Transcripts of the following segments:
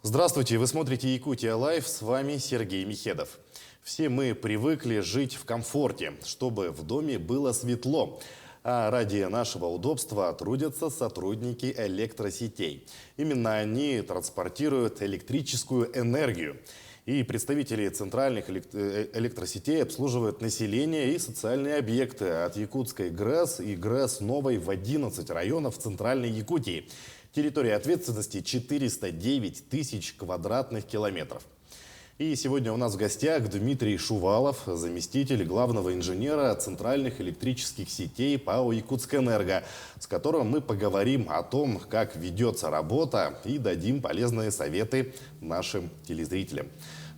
Здравствуйте, вы смотрите Якутия Лайв, с вами Сергей Михедов. Все мы привыкли жить в комфорте, чтобы в доме было светло. А ради нашего удобства трудятся сотрудники электросетей. Именно они транспортируют электрическую энергию. И представители центральных электросетей обслуживают население и социальные объекты от Якутской ГРЭС и ГРЭС Новой в 11 районов Центральной Якутии. Территория ответственности 409 тысяч квадратных километров. И сегодня у нас в гостях Дмитрий Шувалов, заместитель главного инженера центральных электрических сетей ПАО «Якутскэнерго», с которым мы поговорим о том, как ведется работа, и дадим полезные советы нашим телезрителям.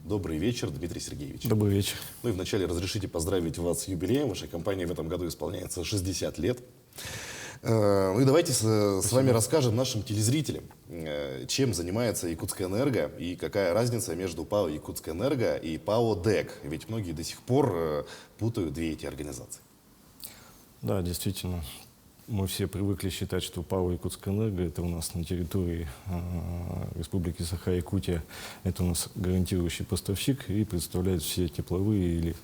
Добрый вечер, Дмитрий Сергеевич. Добрый вечер. Ну и вначале разрешите поздравить вас с юбилеем. Вашей компании в этом году исполняется 60 лет. Ну и давайте с вами расскажем нашим телезрителям, чем занимается Якутскэнерго и какая разница между ПАО Якутскэнерго и ПАО ДЭК. Ведь многие до сих пор путают две эти организации. Да, действительно. Мы все привыкли считать, что ПАО Якутскэнерго — это у нас на территории Республики Саха-Якутия. Это у нас гарантирующий поставщик и представляет все тепловые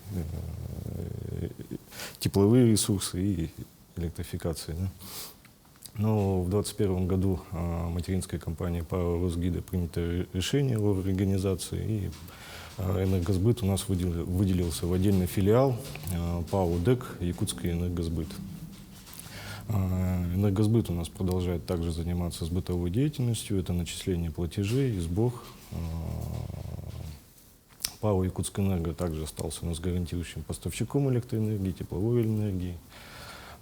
ресурсы и электрификации. Да? Но в 2021 году материнская компания ПАО «Росгида» принято решение о реорганизации, и «Энергосбыт» у нас выделился в отдельный филиал ПАО ДЭК «Якутский энергосбыт». «Энергосбыт» у нас продолжает также заниматься с бытовой деятельностью, это начисление платежей, сбор. ПАО «Якутскэнерго» также остался у нас гарантирующим поставщиком электроэнергии, тепловой энергии.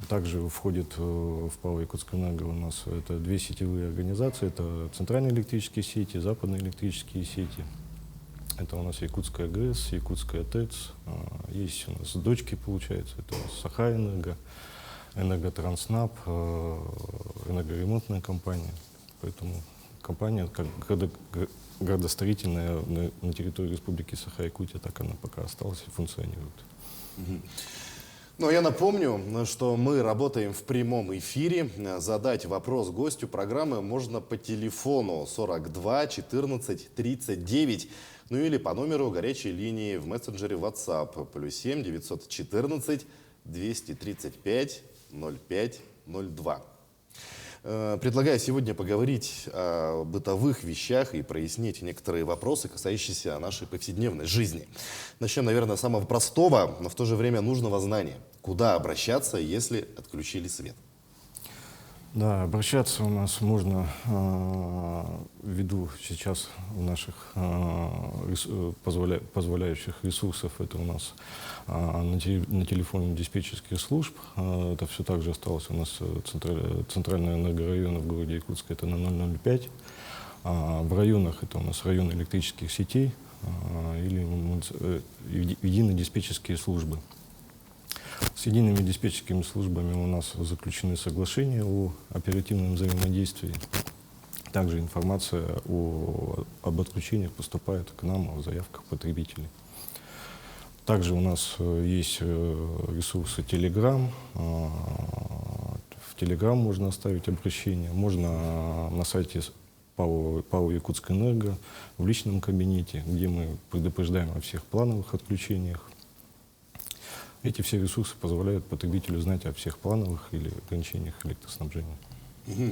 Также входит в ПАО Якутскэнерго у нас это две сетевые организации. Это центральные электрические сети, западные электрические сети. Это у нас Якутская ГРЭС, Якутская ТЭЦ. Есть у нас дочки, получается. Это у нас Саха-Энерго, Энерготранснаб, энергоремонтная компания. Поэтому компания как градостроительная на территории Республики Саха-Якутия, так она пока осталась и функционирует. Но я напомню, что мы работаем в прямом эфире. Задать вопрос гостю программы можно по телефону 42 14 39, ну или по номеру горячей линии в мессенджере WhatsApp +7 914 235 05 02. Предлагаю сегодня поговорить о бытовых вещах и прояснить некоторые вопросы, касающиеся нашей повседневной жизни. Начнем, наверное, с самого простого, но в то же время нужного знания. Куда обращаться, если отключили свет? Да, обращаться у нас можно ввиду сейчас наших позволяющих ресурсов. Это у нас на телефоне диспетчерских служб. Это все также осталось у нас центральный энергорайон в городе Якутск, это на 005. В районах это у нас районы электрических сетей или единые диспетчерские службы. С едиными диспетчерскими службами у нас заключены соглашения о оперативном взаимодействии. Также информация об отключениях поступает к нам в заявках потребителей. Также у нас есть ресурсы Telegram. В Telegram можно оставить обращение. Можно на сайте ПАО Якутскэнерго в личном кабинете, где мы предупреждаем о всех плановых отключениях. Эти все ресурсы позволяют потребителю знать о всех плановых или ограничениях электроснабжения.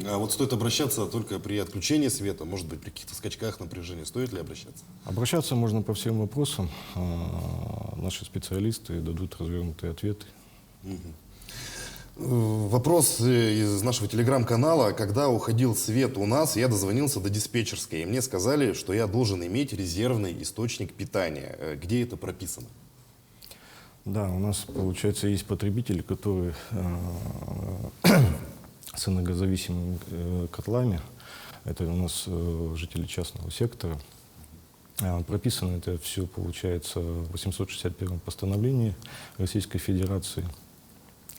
А вот стоит обращаться только при отключении света, может быть, при каких-то скачках напряжения, стоит ли обращаться? Обращаться можно по всем вопросам. Наши специалисты дадут развернутые ответы. Вопрос из нашего телеграм-канала. Когда уходил свет у нас, я дозвонился до диспетчерской, и мне сказали, что я должен иметь резервный источник питания. Где это прописано? Да, у нас, получается, есть потребители, которые с энергозависимыми котлами. Это у нас жители частного сектора. Прописано это все, получается, в 861 постановлении Российской Федерации,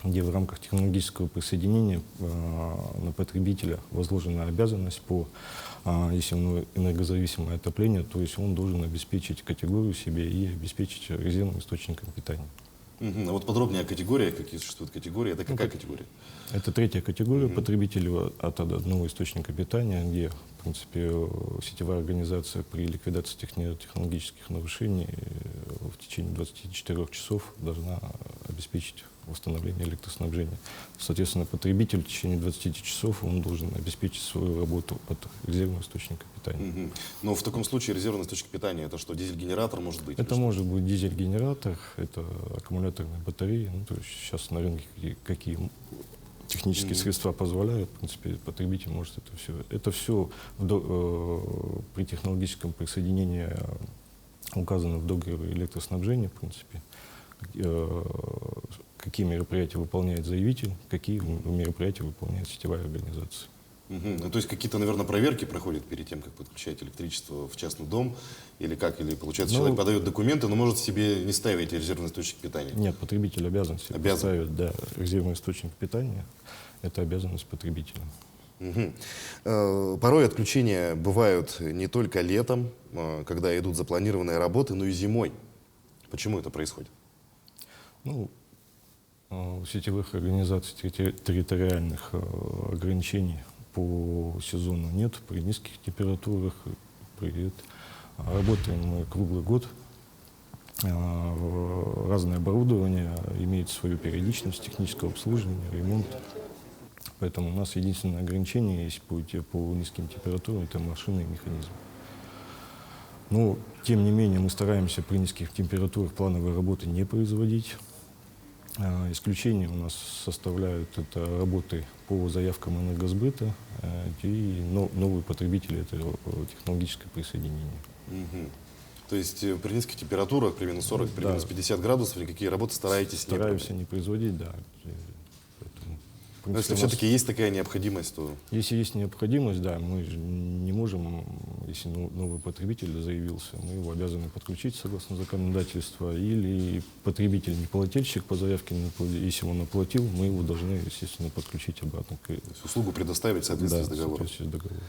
где в рамках технологического присоединения на потребителя возложена обязанность если он энергозависимое отопление, то есть он должен обеспечить категорию себе и обеспечить резервным источником питания. А вот подробнее о категориях, какие существуют категории. Это какая категория? Это третья категория потребителей от одного источника питания, где принципе, сетевая организация при ликвидации технологических нарушений в течение 24 часов должна обеспечить восстановление электроснабжения. Соответственно, потребитель в течение 20 часов он должен обеспечить свою работу от резервного источника питания. Мгм. Но в таком случае резервный источник питания — это что, дизель-генератор может быть? Это может быть дизель-генератор, это аккумуляторные батареи. Ну, то есть сейчас на рынке какие технические средства позволяют, в принципе, потребитель может это все. Это все при технологическом присоединении указано в договоре электроснабжения, в принципе, какие мероприятия выполняет заявитель, какие мероприятия выполняет сетевая организация. Мгм. Ну, то есть какие-то, наверное, проверки проходят перед тем, как подключать электричество в частный дом, или как? Или, получается, Ну, человек подает документы, но может себе не ставить резервный источник питания? Нет, потребитель обязан себе поставить, да, резервный источник питания. Это обязанность потребителя. Мгм. Порой отключения бывают не только летом, когда идут запланированные работы, но и зимой. Почему это происходит? Ну, у сетевых организаций территориальных ограничений по сезону нет. При низких температурах работаем мы круглый год. Разное оборудование имеет свою периодичность технического обслуживания, ремонт. Поэтому у нас единственное ограничение, если будете по низким температурам, это машины и механизмы. Но, тем не менее, мы стараемся при низких температурах плановые работы не производить. Исключения у нас составляют это работы по заявкам энергосбыта и новые потребители, это технологическое присоединение. Мгм. То есть при низких температурах, при минус 40, при минус 50 градусов, никакие работы стараетесь не проводить? Стараемся не производить, да. Поэтому, в Но если принципе, все-таки есть такая необходимость, то... если есть необходимость, да, мы же не можем, если новый потребитель заявился, мы его обязаны подключить согласно законодательству, или потребитель не плательщик по заявке, если он оплатил, мы его должны, естественно, подключить обратно. То есть услугу предоставить в соответствии с договором. В соответствии с договором.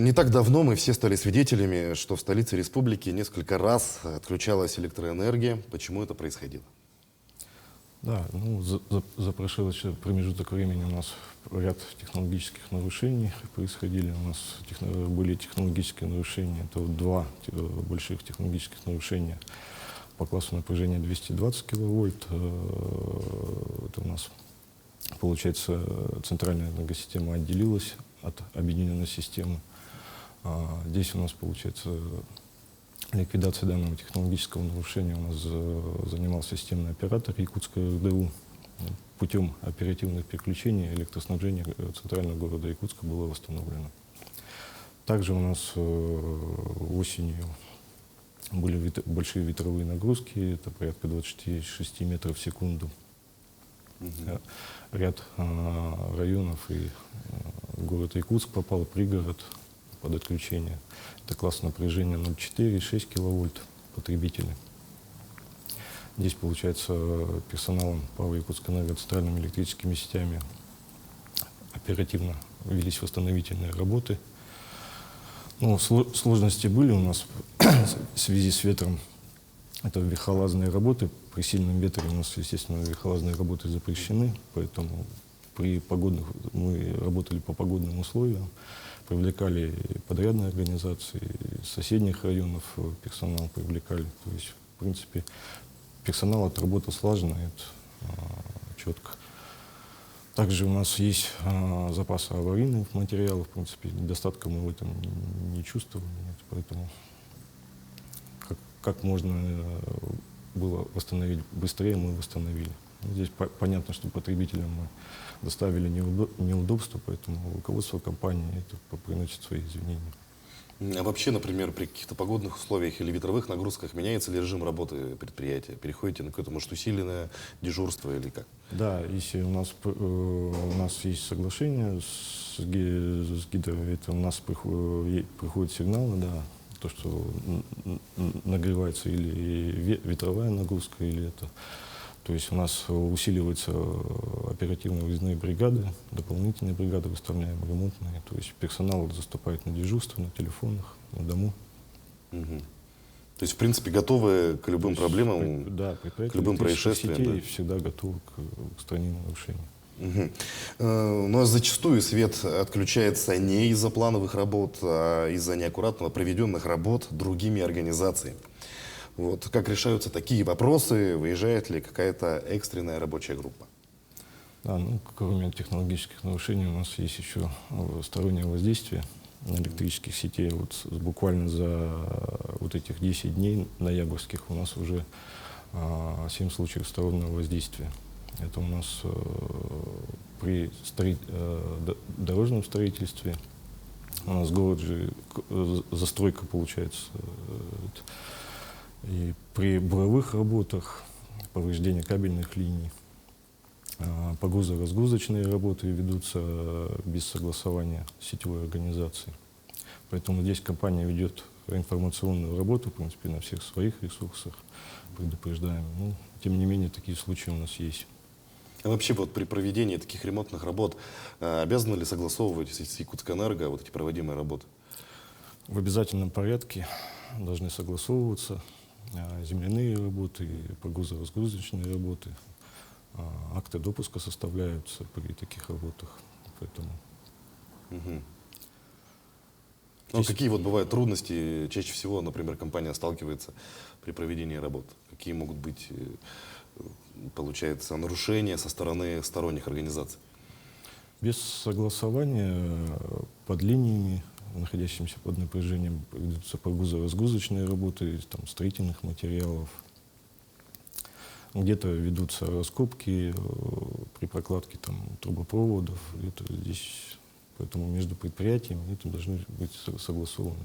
Не так давно мы все стали свидетелями, что в столице республики несколько раз отключалась электроэнергия. Почему это происходило? Да, ну, за прошедший промежуток времени у нас ряд технологических нарушений происходили. У нас были технологические нарушения. Это вот два больших технологических нарушения по классу напряжения 220 киловольт. Это у нас, получается, центральная энергосистема отделилась от объединенной системы. Здесь у нас, получается, ликвидацией данного технологического нарушения у нас занимался системный оператор Якутская РДУ. Путем оперативных переключений электроснабжение центрального города Якутска было восстановлено. Также у нас осенью были большие ветровые нагрузки, это порядка 26 метров в секунду. Ряд районов и город Якутск попал, пригород, под отключение. Это класс напряжения 0,4-6 киловольт потребители. Здесь, получается, персоналом ПАО «Якутскэнерго» центральными электрическими сетями оперативно велись восстановительные работы. Ну, сложности были у нас в связи с ветром. Это верхолазные работы. При сильном ветре у нас, естественно, верхолазные работы запрещены, поэтому мы работали по погодным условиям, привлекали подрядные организации, из соседних районов персонал привлекали. То есть, в принципе, персонал отработал слаженно, это четко. Также у нас есть запасы аварийных материалов, в принципе, недостатка мы в этом не чувствовали, поэтому как можно было восстановить быстрее, мы восстановили. Здесь понятно, что потребителям мы доставили неудобства, поэтому руководство компании приносит свои извинения. А вообще, например, при каких-то погодных условиях или ветровых нагрузках меняется ли режим работы предприятия? Переходите на какое-то, может, усиленное дежурство или как? Да, если у нас есть соглашение с гидро, это у нас приходят сигналы, да, то, что нагревается или ветровая нагрузка, или это. То есть у нас усиливаются оперативно-выездные бригады, дополнительные бригады выставляем, ремонтные. То есть персонал заступает на дежурство, на телефонах, на дому. Угу. То есть, в принципе, готовы к любым проблемам, Да, к любым происшествиям? Да, всегда готовы к устранению нарушений. Но зачастую свет отключается не из-за плановых работ, а из-за неаккуратно проведенных работ другими организациями. Вот как решаются такие вопросы? Выезжает ли какая-то экстренная рабочая группа? Да, ну, кроме технологических нарушений у нас есть еще стороннее воздействие на электрических сетей. Вот буквально за вот этих 10 дней ноябрьских у нас уже 7 случаев стороннего воздействия. Это у нас при дорожном строительстве. У нас город же, застройка получается. И при буровых работах, повреждение кабельных линий, погрузо-разгрузочные работы ведутся без согласования сетевой организации. Поэтому здесь компания ведет информационную работу, в принципе, на всех своих ресурсах, предупреждаем. Но, тем не менее, такие случаи у нас есть. А вообще вот при проведении таких ремонтных работ обязаны ли согласовывать с Якутскэнерго вот эти проводимые работы? В обязательном порядке должны согласовываться земляные работы, погрузо-разгрузочные работы. Акты допуска составляются при таких работах. Поэтому Ну, какие вот бывают трудности, чаще всего, например, компания сталкивается при проведении работ? Какие могут быть, получается, нарушения со стороны сторонних организаций? без согласования под линиями, находящимися под напряжением, ведутся погрузо-разгрузочные работы, там, строительных материалов. Где-то ведутся раскопки при прокладке там, трубопроводов. Это здесь, поэтому между предприятиями это должны быть согласованы.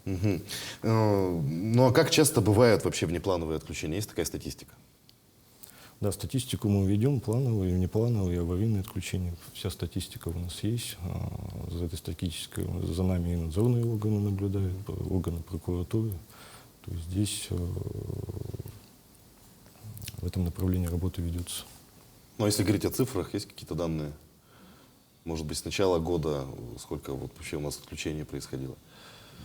Ну а как часто бывают вообще внеплановые отключения? Есть такая статистика? Да, статистику мы ведем, плановые, внеплановые, аварийные отключения. Вся статистика у нас есть. За этой статистикой за нами и надзорные органы наблюдают, органы прокуратуры. То есть здесь в этом направлении работа ведется. Ну, а если говорить о цифрах, есть какие-то данные? Может быть, с начала года сколько вот вообще у нас отключений происходило?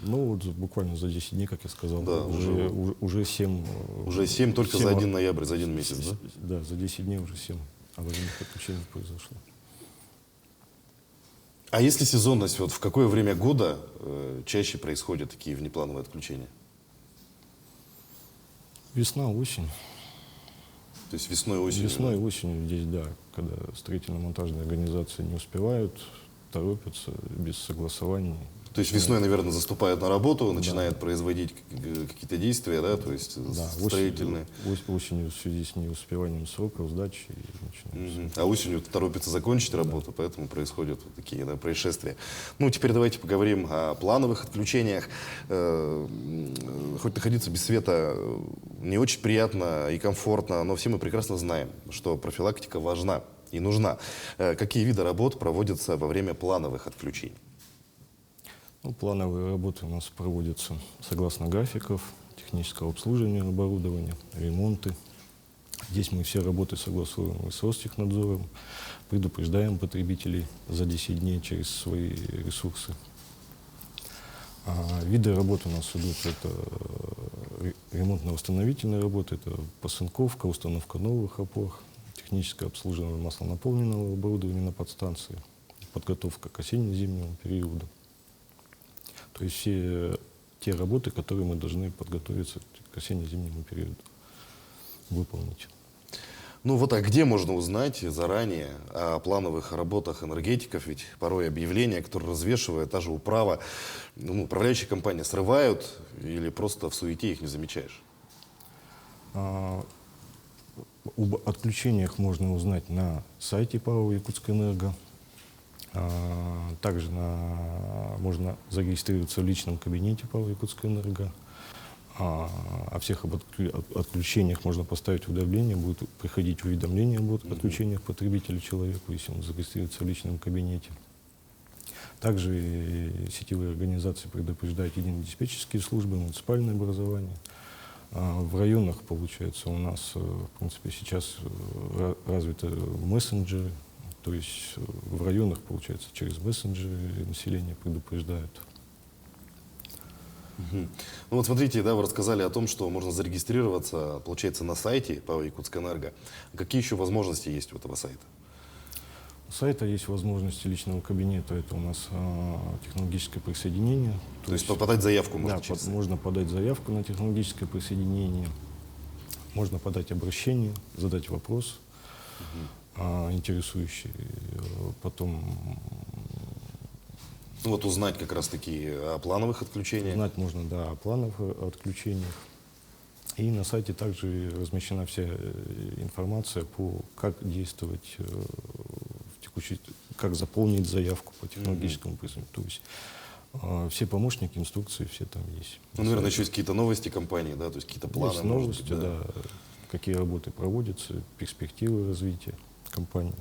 Ну, вот буквально за 10 дней, как я сказал, Да, уже 7... Уже 7 только за 1 ноябрь, за 1 месяц, да? Да, за 10 дней уже 7 аварийных отключений произошло. А если сезонность, вот в какое время года чаще происходят такие внеплановые отключения? Весна, осень. То есть весной, осенью? Весной, осенью здесь, да, когда строительно-монтажные организации не успевают, торопятся без согласований. То есть весной, наверное, заступают на работу, начинают производить какие-то действия, да, то есть Да, строительные. осенью в связи с неуспеванием сроков сдачи начинаются. А осенью торопятся закончить работу, поэтому происходят вот такие, да, происшествия. Ну, теперь давайте поговорим о плановых отключениях. Хоть находиться без света не очень приятно и комфортно, но все мы прекрасно знаем, что профилактика важна и нужна. Какие виды работ проводятся во время плановых отключений? Ну, плановые работы у нас проводятся согласно графиков, технического обслуживания оборудования, ремонты. Здесь мы все работы согласуем с Ростехнадзором, предупреждаем потребителей за 10 дней через свои ресурсы. Виды работ у нас идут, это ремонтно-восстановительные работы, это посынковка, установка новых опор, техническое обслуживание маслонаполненного оборудования на подстанции, подготовка к осенне-зимнему периоду. То есть все те работы, которые мы должны подготовиться к осенне-зимнему периоду, выполнить. Ну вот, а где можно узнать заранее о плановых работах энергетиков? Ведь порой объявления, которые развешивает та же управа, управляющая компания, срывают или просто в суете их не замечаешь? Об отключениях можно узнать на сайте ПАО «Якутскэнерго». Также можно зарегистрироваться в личном кабинете ПАО «Якутскэнерго». О всех отключениях можно поставить уведомление, будет приходить уведомление об отключениях потребителя человеку, если он зарегистрируется в личном кабинете. Также сетевые организации предупреждают единые диспетчерские службы, муниципальное образование. В районах, получается, у нас, в принципе, сейчас развиты мессенджеры. То есть в районах, получается, через мессенджеры население предупреждают. Ну вот смотрите, да, вы рассказали о том, что можно зарегистрироваться, получается, на сайте ПАО «Якутскэнерго». Какие еще возможности есть у этого сайта? Сайта есть возможности личного кабинета, это у нас технологическое присоединение. То есть подать заявку можно Да, через сайт? можно подать заявку на технологическое присоединение, можно подать обращение, задать вопрос интересующий, потом Ну, вот узнать как раз-таки о плановых отключениях. знать можно, да, о плановых отключениях. И на сайте также размещена вся информация по как действовать в текущей, как заполнить заявку по технологическому признаку. То есть все помощники, инструкции, все там есть. Ну, наверное, еще есть какие-то новости компании, да, то есть какие-то планы. Есть может новости, быть, да, какие работы проводятся, перспективы развития компании.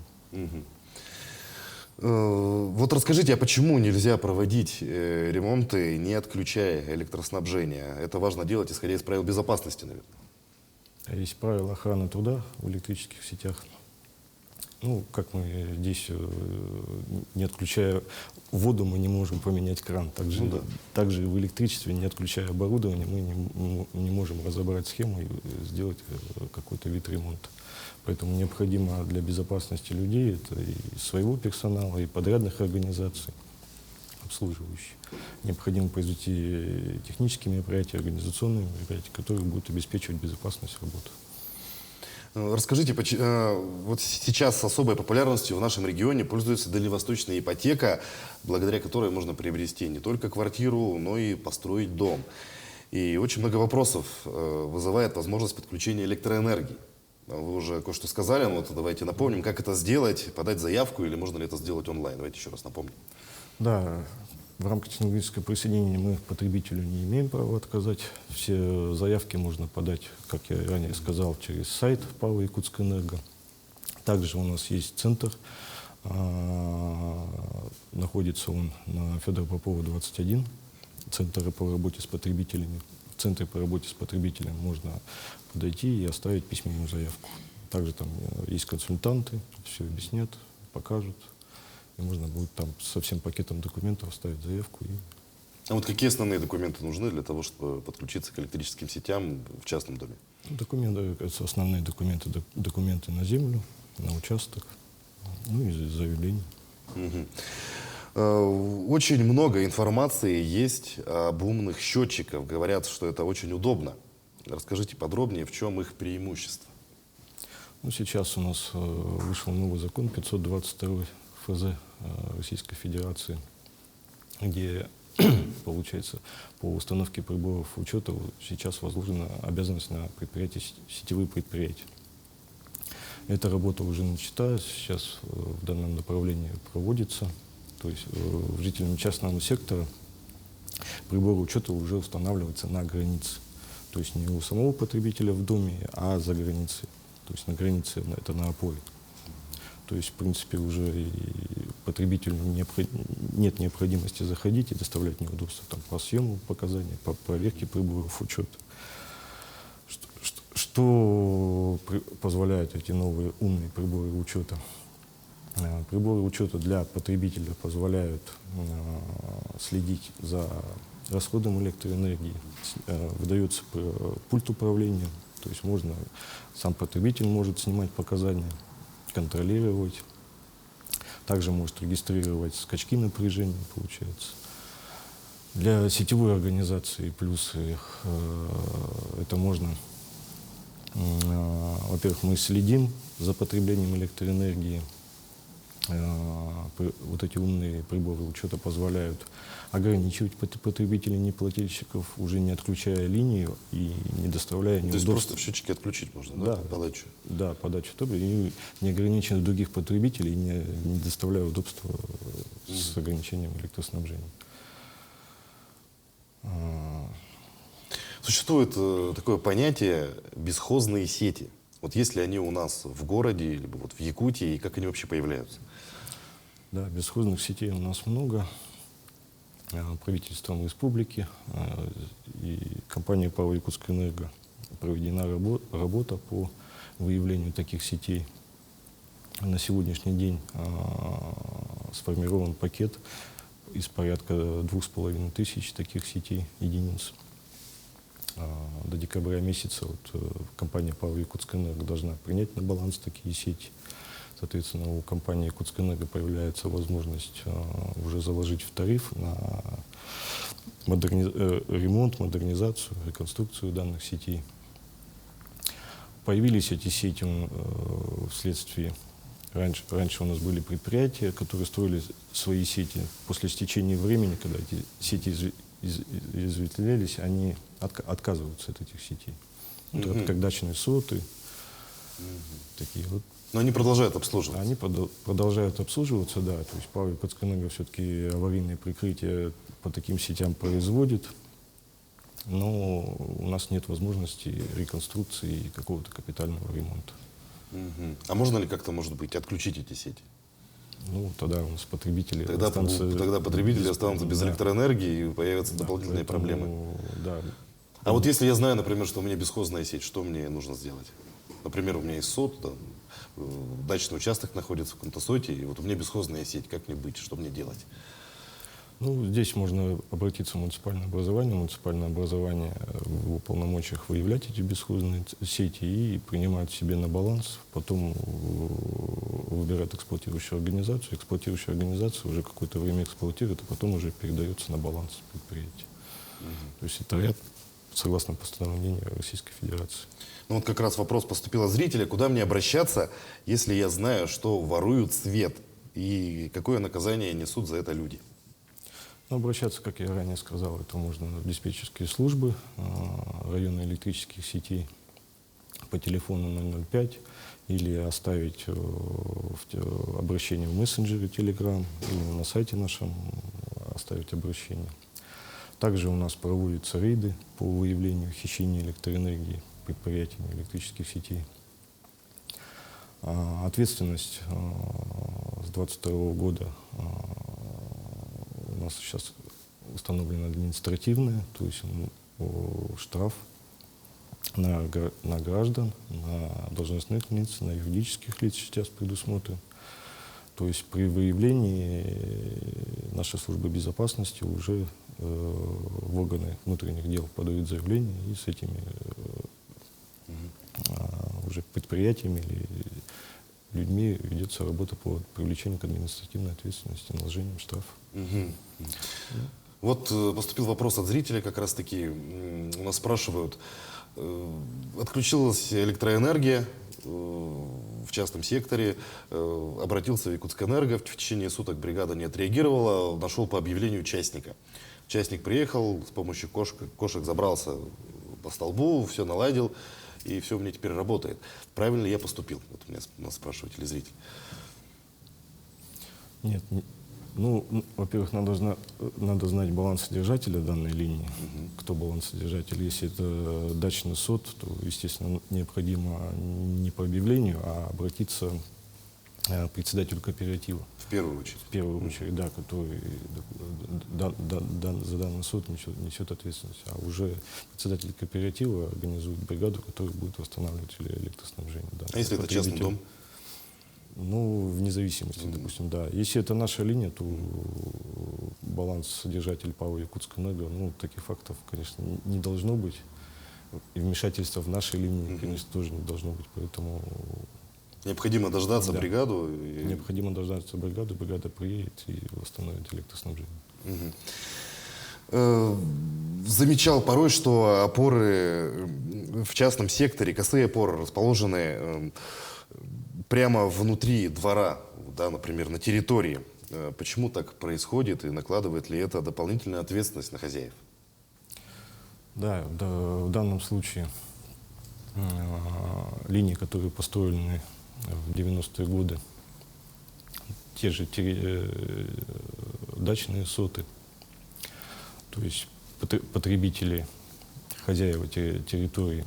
Вот расскажите, а почему нельзя проводить ремонты, не отключая электроснабжение? Это важно делать, исходя из правил безопасности, наверное. Есть правила охраны труда в электрических сетях. Ну, как мы здесь, не отключая воду, мы не можем поменять кран. Также, Ну да. также и в электричестве, не отключая оборудование, мы не можем разобрать схему и сделать какой-то вид ремонта. Поэтому необходимо для безопасности людей, это и своего персонала, и подрядных организаций, обслуживающих, необходимо произвести технические мероприятия, организационные мероприятия, которые будут обеспечивать безопасность работы. Расскажите, вот сейчас особой популярностью в нашем регионе пользуется дальневосточная ипотека, благодаря которой можно приобрести не только квартиру, но и построить дом. И очень много вопросов вызывает возможность подключения электроэнергии. Вы уже кое-что сказали, но вот давайте напомним, как это сделать, подать заявку или можно ли это сделать онлайн. Давайте еще раз напомним. Да, в рамках технологического присоединения мы потребителю не имеем права отказать. Все заявки можно подать, как я ранее сказал, через сайт ПАО «Якутскэнерго». Также у нас есть центр, находится он на Федора Попова, 21, центр по работе с потребителями. В центре по работе с потребителем можно подойти и оставить письменную заявку. Также там есть консультанты, все объяснят, покажут. И можно будет там со всем пакетом документов оставить заявку. А вот какие основные документы нужны для того, чтобы подключиться к электрическим сетям в частном доме? Документы, это основные документы, документы на землю, на участок, ну и заявление. Очень много информации есть об умных счетчиках. Говорят, что это очень удобно. Расскажите подробнее, в чем их преимущество. Ну, сейчас у нас вышел новый закон 522 ФЗ Российской Федерации, где, получается, по установке приборов учета сейчас возложена обязанность на предприятия, сетевые предприятия. Эта работа уже начата, сейчас в данном направлении проводится. То есть жителям частного сектора прибор учета уже устанавливается на границе. То есть не у самого потребителя в доме, а за границей. То есть на границе это на опоре. То есть, в принципе, уже и потребителю нет необходимости заходить и доставлять неудобства там, по съему показаний, по проверке приборов учета. Что позволяют эти новые умные приборы учета? Приборы учета для потребителя позволяют следить за расходом электроэнергии. Выдается пульт управления, то есть сам потребитель может снимать показания, контролировать. Также может регистрировать скачки напряжения, получается. Для сетевой организации плюсы это можно, во-первых, мы следим за потреблением электроэнергии. Вот эти умные приборы учета позволяют ограничивать потребителей неплательщиков, уже не отключая линию и не доставляя неудобств. То есть просто в счетчике отключить можно, да, подачу? Да, подачу топлива, и не ограничивая других потребителей, не доставляя удобства с ограничением электроснабжения. Существует такое понятие «бесхозные сети». Вот есть ли они у нас в городе, либо вот в Якутии, и как они вообще появляются? Да, бесхозных сетей у нас много. Правительством республики и компанией ПАО «Якутскэнерго» проведена работа по выявлению таких сетей. На сегодняшний день сформирован пакет из порядка 2500 таких сетей, единиц. До декабря месяца компания ПАО «Якутскэнерго» должна принять на баланс такие сети. Соответственно, у компании «Якутскэнерго» появляется возможность уже заложить в тариф на ремонт, модернизацию, реконструкцию данных сетей. Появились эти сети вследствие... Раньше у нас были предприятия, которые строили свои сети. После стечения времени, когда эти сети изветвлялись, они отказываются от этих сетей. Вот, как дачные соты, такие вот. Но они продолжают обслуживаться. Они продолжают обслуживаться, да. То есть ПАО «Якутскэнерго» все-таки аварийное прикрытие по таким сетям производит, но у нас нет возможности реконструкции и какого-то капитального ремонта. А можно ли как-то, может быть, отключить эти сети? Ну, тогда у нас потребители Тогда потребители останутся без электроэнергии, и появятся дополнительные проблемы. Да. А вот если я знаю, например, что у меня бесхозная сеть, что мне нужно сделать? Например, у меня есть СОТ, там, дачный участок находится в каком-то СОТе, и вот у меня бесхозная сеть, как мне быть, что мне делать? Ну, здесь можно обратиться в муниципальное образование. Муниципальное образование в полномочиях выявлять эти бесхозные сети и принимать себе на баланс. Потом выбирать эксплуатирующую организацию. Эксплуатирующая организация уже какое-то время эксплуатирует, а потом уже передается на баланс предприятия. То есть это ряд согласно постановлению Российской Федерации. Ну вот как раз вопрос поступил от зрителя, куда мне обращаться, если я знаю, что воруют свет, и какое наказание несут за это люди? Ну, обращаться, как я ранее сказал, это можно в диспетчерские службы района электрических сетей по телефону 005 или оставить обращение в мессенджере Telegram или на сайте нашем оставить обращение. Также у нас проводятся рейды по выявлению хищения электроэнергии предприятиями электрических сетей. Ответственность с 2022 года у нас сейчас установлена административная, то есть штраф на граждан, на должностных лиц, на юридических лиц сейчас предусмотрен. То есть при выявлении нашей службы безопасности уже в органы внутренних дел подают заявление, и с этими уже предприятиями или людьми ведется работа по привлечению к административной ответственности, наложением штрафа. Вот поступил вопрос от зрителя, как раз таки у нас спрашивают, отключилась электроэнергия в частном секторе, обратился в Якутскэнерго, в течение суток бригада не отреагировала, нашел по объявлению частника. Частник приехал, с помощью кошек забрался по столбу, все наладил, и все у меня теперь работает. Правильно ли я поступил? Вот меня спрашивает телезритель. Нет, ну, во-первых, надо знать балансодержателя данной линии, кто балансодержатель. Если это дачный СОТ, то, естественно, необходимо не по объявлению, а обратиться к председателю кооператива. В первую очередь? В первую очередь, да, который за данный СОТ несет ответственность. А уже председатель кооператива организует бригаду, которая будет восстанавливать электроснабжение. А если это частный дом? Ну, вне зависимости, допустим, да. Если это наша линия, то баланс-содержатель ПАО «Якутскэнерго», ну, таких фактов, конечно, не должно быть. И вмешательства в нашей линии, конечно, тоже не должно быть, поэтому... Необходимо дождаться бригаду? Необходимо дождаться бригаду, бригада приедет и восстановит электроснабжение. Замечал порой, что опоры в частном секторе, косые опоры, расположены прямо внутри двора, да, например, на территории. Почему так происходит и накладывает ли это дополнительную ответственность на хозяев? Да, в данном случае линии, которые построены в 90-е годы, те же дачные соты, то есть потребители, хозяева территории,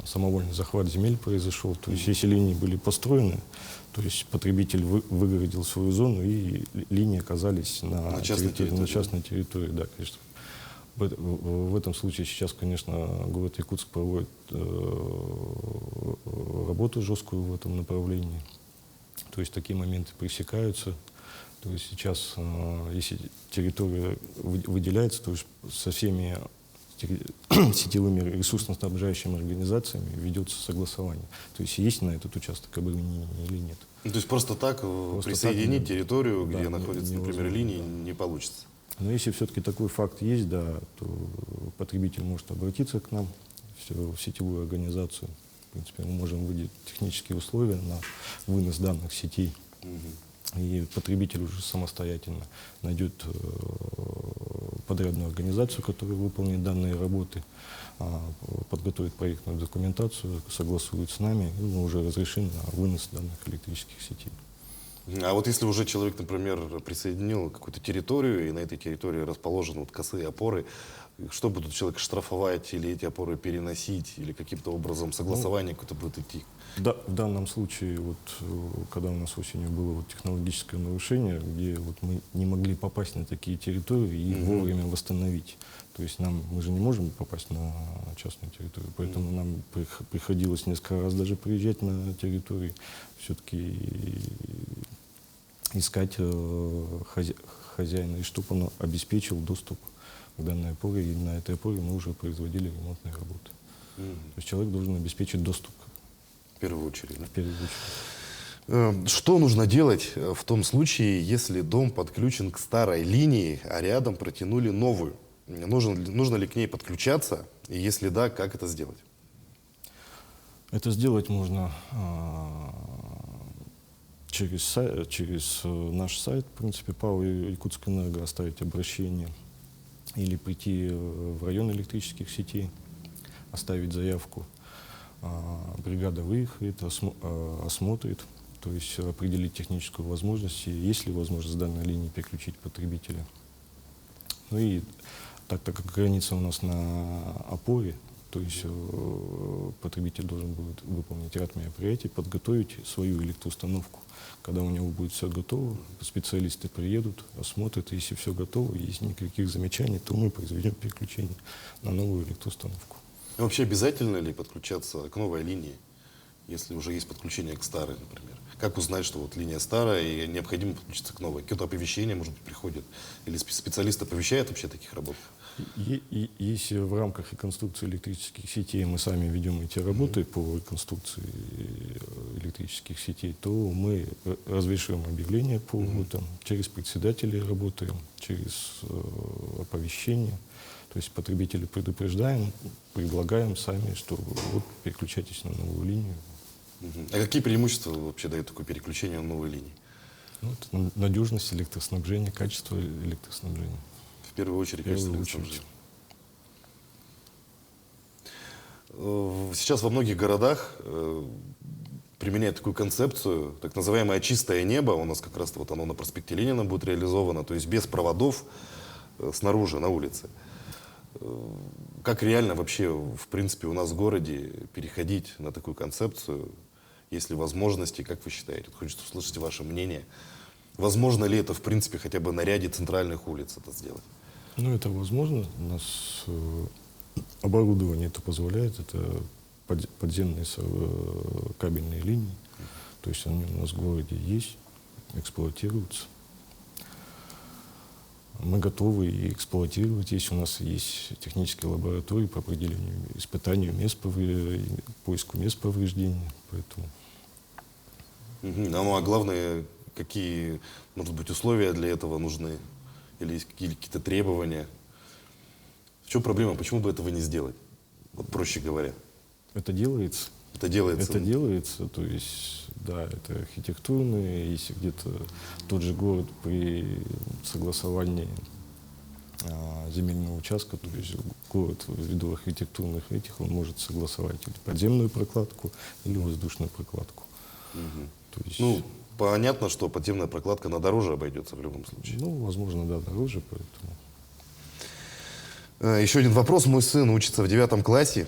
самовольный захват земель произошел. То есть если линии были построены, то есть потребитель выгородил свою зону, и линии оказались на частной территории. Да, конечно. В этом случае сейчас, конечно, город Якутск проводит работу жесткую в этом направлении. То есть такие моменты пресекаются. То есть сейчас, если территория выделяется, то есть со всеми сетевыми ресурсно-снабжающими организациями ведется согласование. То есть есть на этот участок оборудования или нет. Ну, то есть просто так присоединить так, территорию, да, где находится, например, невозможно, линии, да. не получится. Но если все-таки такой факт есть, да, то потребитель может обратиться к нам в сетевую организацию. В принципе, мы можем выделить технические условия на вынос данных сетей. И потребитель уже самостоятельно найдет подрядную организацию, которая выполнит данные работы, подготовит проектную документацию, согласует с нами, и мы уже разрешим на вынос данных электрических сетей. А вот если уже человек, например, присоединил какую-то территорию, и на этой территории расположены вот косые опоры, что будут человек штрафовать, или эти опоры переносить, или каким-то образом согласование какое-то будет идти? Да, в данном случае, вот, когда у нас осенью было вот технологическое нарушение, где вот мы не могли попасть на такие территории и вовремя восстановить. То есть мы же не можем попасть на частную территорию, поэтому нам приходилось несколько раз даже приезжать на территории, все-таки искать хозяина, и чтобы он обеспечил доступ к данной опоре, и на этой опоре мы уже производили ремонтные работы. То есть человек должен обеспечить доступ. В первую очередь. Да? В первую очередь. Что нужно делать в том случае, если дом подключен к старой линии, а рядом протянули новую? Нужно ли к ней подключаться? И если да, как это сделать? Это сделать можно через наш сайт, в принципе, ПАО «Якутскэнерго», оставить обращение или прийти в район электрических сетей, оставить заявку. Бригада выехает, осмотрит, то есть определить техническую возможность, и есть ли возможность с данной линии переключить потребителя. Ну и так как граница у нас на опоре, то есть потребитель должен будет выполнить ряд мероприятий, подготовить свою электроустановку. Когда у него будет все готово, специалисты приедут, осмотрят, если все готово, если никаких замечаний, то мы произведем переключение на новую электроустановку. А вообще обязательно ли подключаться к новой линии, если уже есть подключение к старой, например? Как узнать, что вот линия старая и необходимо подключиться к новой? Какие-то оповещения, может быть, приходят? Или специалист оповещает вообще о таких работах? Если в рамках реконструкции электрических сетей мы сами ведем эти работы по реконструкции электрических сетей, то мы разрешим объявление по там, через председателей работаем, через оповещение. То есть потребителей предупреждаем, предлагаем сами, что вот переключайтесь на новую линию. А какие преимущества вообще дает такое переключение на новую линию? Ну, это надежность электроснабжения, качество электроснабжения. В первую очередь, качество электроснабжения. Сейчас во многих городах применяют такую концепцию, так называемое чистое небо. У нас как раз вот оно на проспекте Ленина будет реализовано, то есть без проводов снаружи, на улице. Как реально вообще, в принципе, у нас в городе переходить на такую концепцию? Есть ли возможности, как вы считаете? Хочется услышать ваше мнение. Возможно ли это, в принципе, хотя бы на ряде центральных улиц это сделать? Ну, это возможно. У нас оборудование это позволяет. Это подземные кабельные линии. То есть они у нас в городе есть, эксплуатируются. Мы готовы и эксплуатировать. Если у нас есть технические лаборатории по определению, испытанию мест, поиску мест повреждения. Поэтому. Ну, а главное, какие, может быть, условия для этого нужны? Или есть какие-то требования? В чем проблема? Почему бы этого не сделать? Вот проще говоря. Это делается. Это делается? Это делается. То есть, да, это архитектурные. Если где-то тот же город при согласовании земельного участка, то есть город ввиду архитектурных этих, он может согласовать или подземную прокладку, или воздушную прокладку. То есть, ну, понятно, что подземная прокладка, она дороже обойдется в любом случае. Ну, возможно, да, дороже, поэтому. Еще один вопрос. Мой сын учится в 9 классе.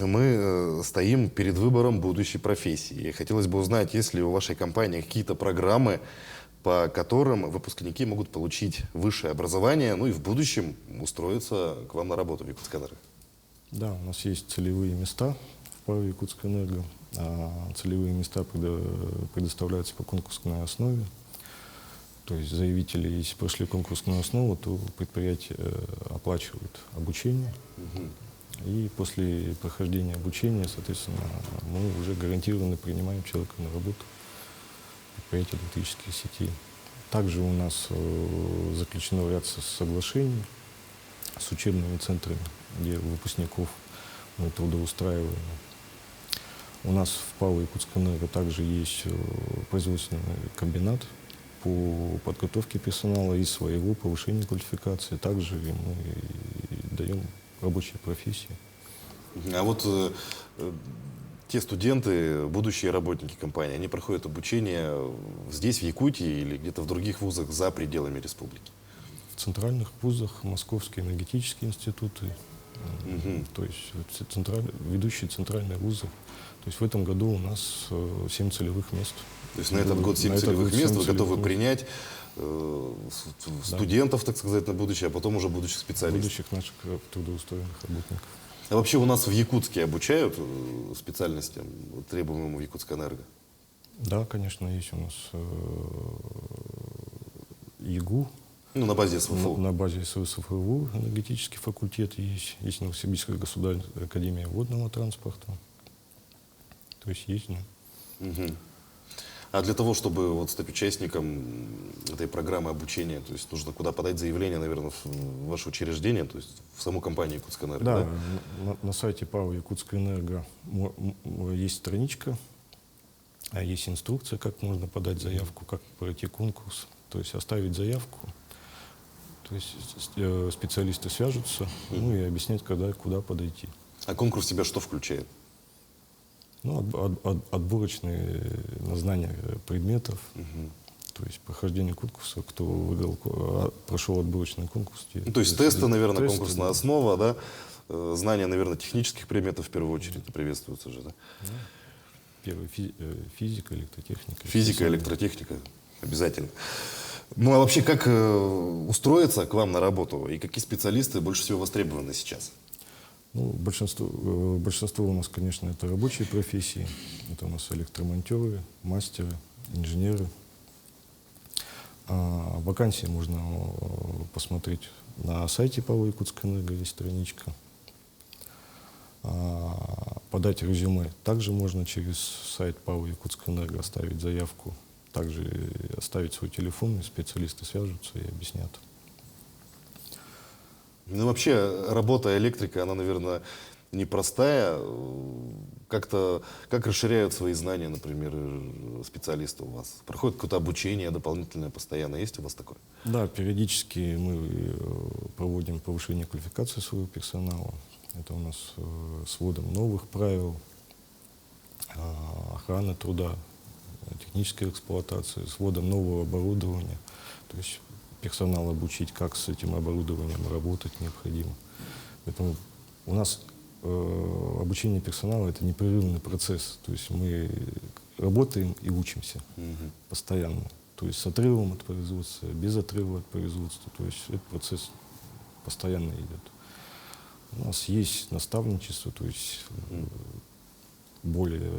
Мы стоим перед выбором будущей профессии. И хотелось бы узнать, есть ли у вашей компании какие-то программы, по которым выпускники могут получить высшее образование, ну и в будущем устроиться к вам на работу в Якутскэнерго. Да, у нас есть целевые места в ПАО «Якутскэнерго». Целевые места предоставляются по конкурсной основе. То есть заявители, если прошли конкурсную основу, то предприятие оплачивает обучение. И после прохождения обучения, соответственно, мы уже гарантированно принимаем человека на работу в предприятие электрических сетей. Также у нас заключено ряд соглашений с учебными центрами, где выпускников мы трудоустраиваем. У нас в ПАО «Якутскэнерго» также есть производственный комбинат по подготовке персонала и своего повышения квалификации. Также мы даем рабочие профессии. А вот те студенты, будущие работники компании, они проходят обучение здесь, в Якутии, или где-то в других вузах за пределами республики? В центральных вузах, московские энергетические институты, то есть ведущие центральные вузы. То есть в этом году у нас 7 целевых мест. То есть на этот год 7 целевых мест вы готовы принять студентов, так сказать, на будущее, а потом уже будущих специалистов? Будущих наших трудоустроенных работников. А вообще у нас в Якутске обучают специальностям, требуемым в Якутскэнерго? Да, конечно, есть у нас ЕГУ. Ну, на базе СВФУ. На базе СВФУ энергетический факультет есть. Есть Новосибирская государственная академия водного транспорта. То есть есть, да. А для того, чтобы вот стать участником этой программы обучения, то есть нужно куда подать заявление, наверное, в ваше учреждение, то есть в саму компанию Якутскэнерго, да? Да, на сайте ПАО «Якутскэнерго» есть страничка, есть инструкция, как можно подать заявку, как пройти конкурс, то есть оставить заявку. То есть специалисты свяжутся, ну и объяснять, когда, куда подойти. А конкурс в себя что включает? Ну, отборочные на знания предметов, то есть прохождение конкурса, кто выиграл, прошел отборочный конкурс. Ну, то есть тесты, наверное, тесты, конкурсная основа, да? Знания, наверное, технических предметов в первую очередь приветствуются же, да? Первый физика, электротехника. Физика, электротехника, обязательно. Ну а вообще, как устроиться к вам на работу и какие специалисты больше всего востребованы сейчас? Ну, большинство у нас, конечно, это рабочие профессии. Это у нас электромонтеры, мастеры, инженеры. Вакансии можно посмотреть на сайте ПАО «Якутскэнерго», есть страничка. Подать резюме также можно через сайт ПАО «Якутскэнерго», оставить заявку. Также оставить свой телефон, и специалисты свяжутся и объяснят. Ну, вообще, работа электрика, она, наверное, непростая. Как расширяют свои знания, например, специалисты у вас? Проходит какое-то обучение дополнительное постоянно? Есть у вас такое? Да, периодически мы проводим повышение квалификации своего персонала. Это у нас с вводом новых правил охраны труда, технической эксплуатации, с вводом нового оборудования. То есть персонал обучить, как с этим оборудованием работать необходимо. Поэтому у нас обучение персонала — это непрерывный процесс. То есть мы работаем и учимся постоянно. То есть с отрывом от производства, без отрыва от производства. То есть этот процесс постоянно идет. У нас есть наставничество, то есть более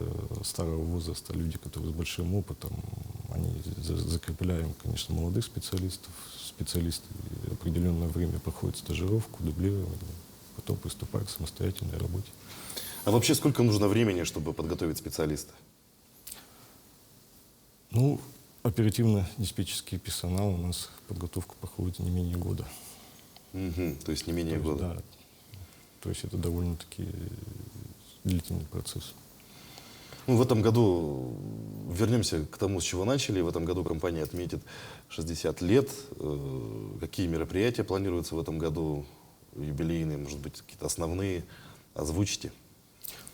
старого возраста, люди, которые с большим опытом, они закрепляем, конечно, молодых специалистов. Специалисты определенное время проходят стажировку, дублирование, потом приступают к самостоятельной работе. А вообще сколько нужно времени, чтобы подготовить специалиста? Ну, оперативно-диспетчерский персонал у нас подготовка проходит не менее года. То есть не менее года. Да. То есть это довольно-таки длительный процесс. Ну, в этом году, вернемся к тому, с чего начали. В этом году компания отметит 60 лет. Какие мероприятия планируются в этом году? Юбилейные, может быть, какие-то основные? Озвучите.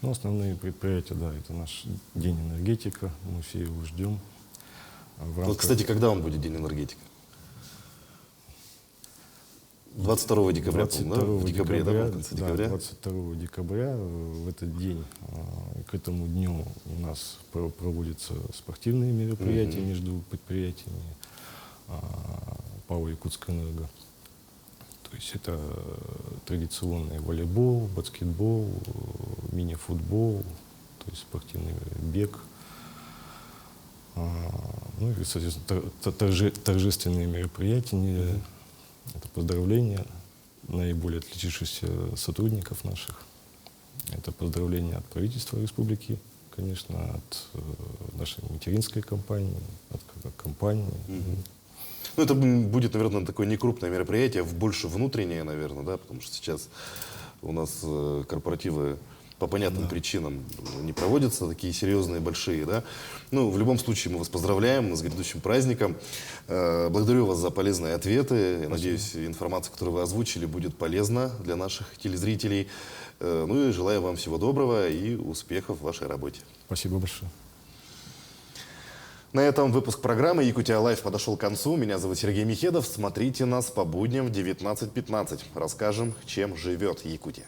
Ну, основные предприятия, да, это наш День энергетика. Мы все его ждем. Вот, кстати, когда он будет, День энергетика? 22 декабря, 22 декабря, декабря, да, в конце декабря? 22 декабря в этот день, к этому дню у нас проводятся спортивные мероприятия между предприятиями ПАО «Якутскэнерго». То есть это традиционный волейбол, баскетбол, мини-футбол, то есть спортивный бег. Ну и, соответственно, торжественные мероприятия, это поздравления наиболее отличившихся сотрудников наших. Это поздравления от правительства республики, конечно, от нашей материнской компании, от компании. Ну, это будет, наверное, такое некрупное мероприятие, больше внутреннее, наверное, да, потому что сейчас у нас корпоративы по понятным причинам не проводятся, такие серьезные, большие, да. Ну, в любом случае, мы вас поздравляем с грядущим праздником. Благодарю вас за полезные ответы. Я надеюсь, информация, которую вы озвучили, будет полезна для наших телезрителей. Ну и желаю вам всего доброго и успехов в вашей работе. Спасибо большое. На этом выпуск программы «Якутия Лайв» подошел к концу. Меня зовут Сергей Михедов. Смотрите нас по будням в 19:15. Расскажем, чем живет Якутия.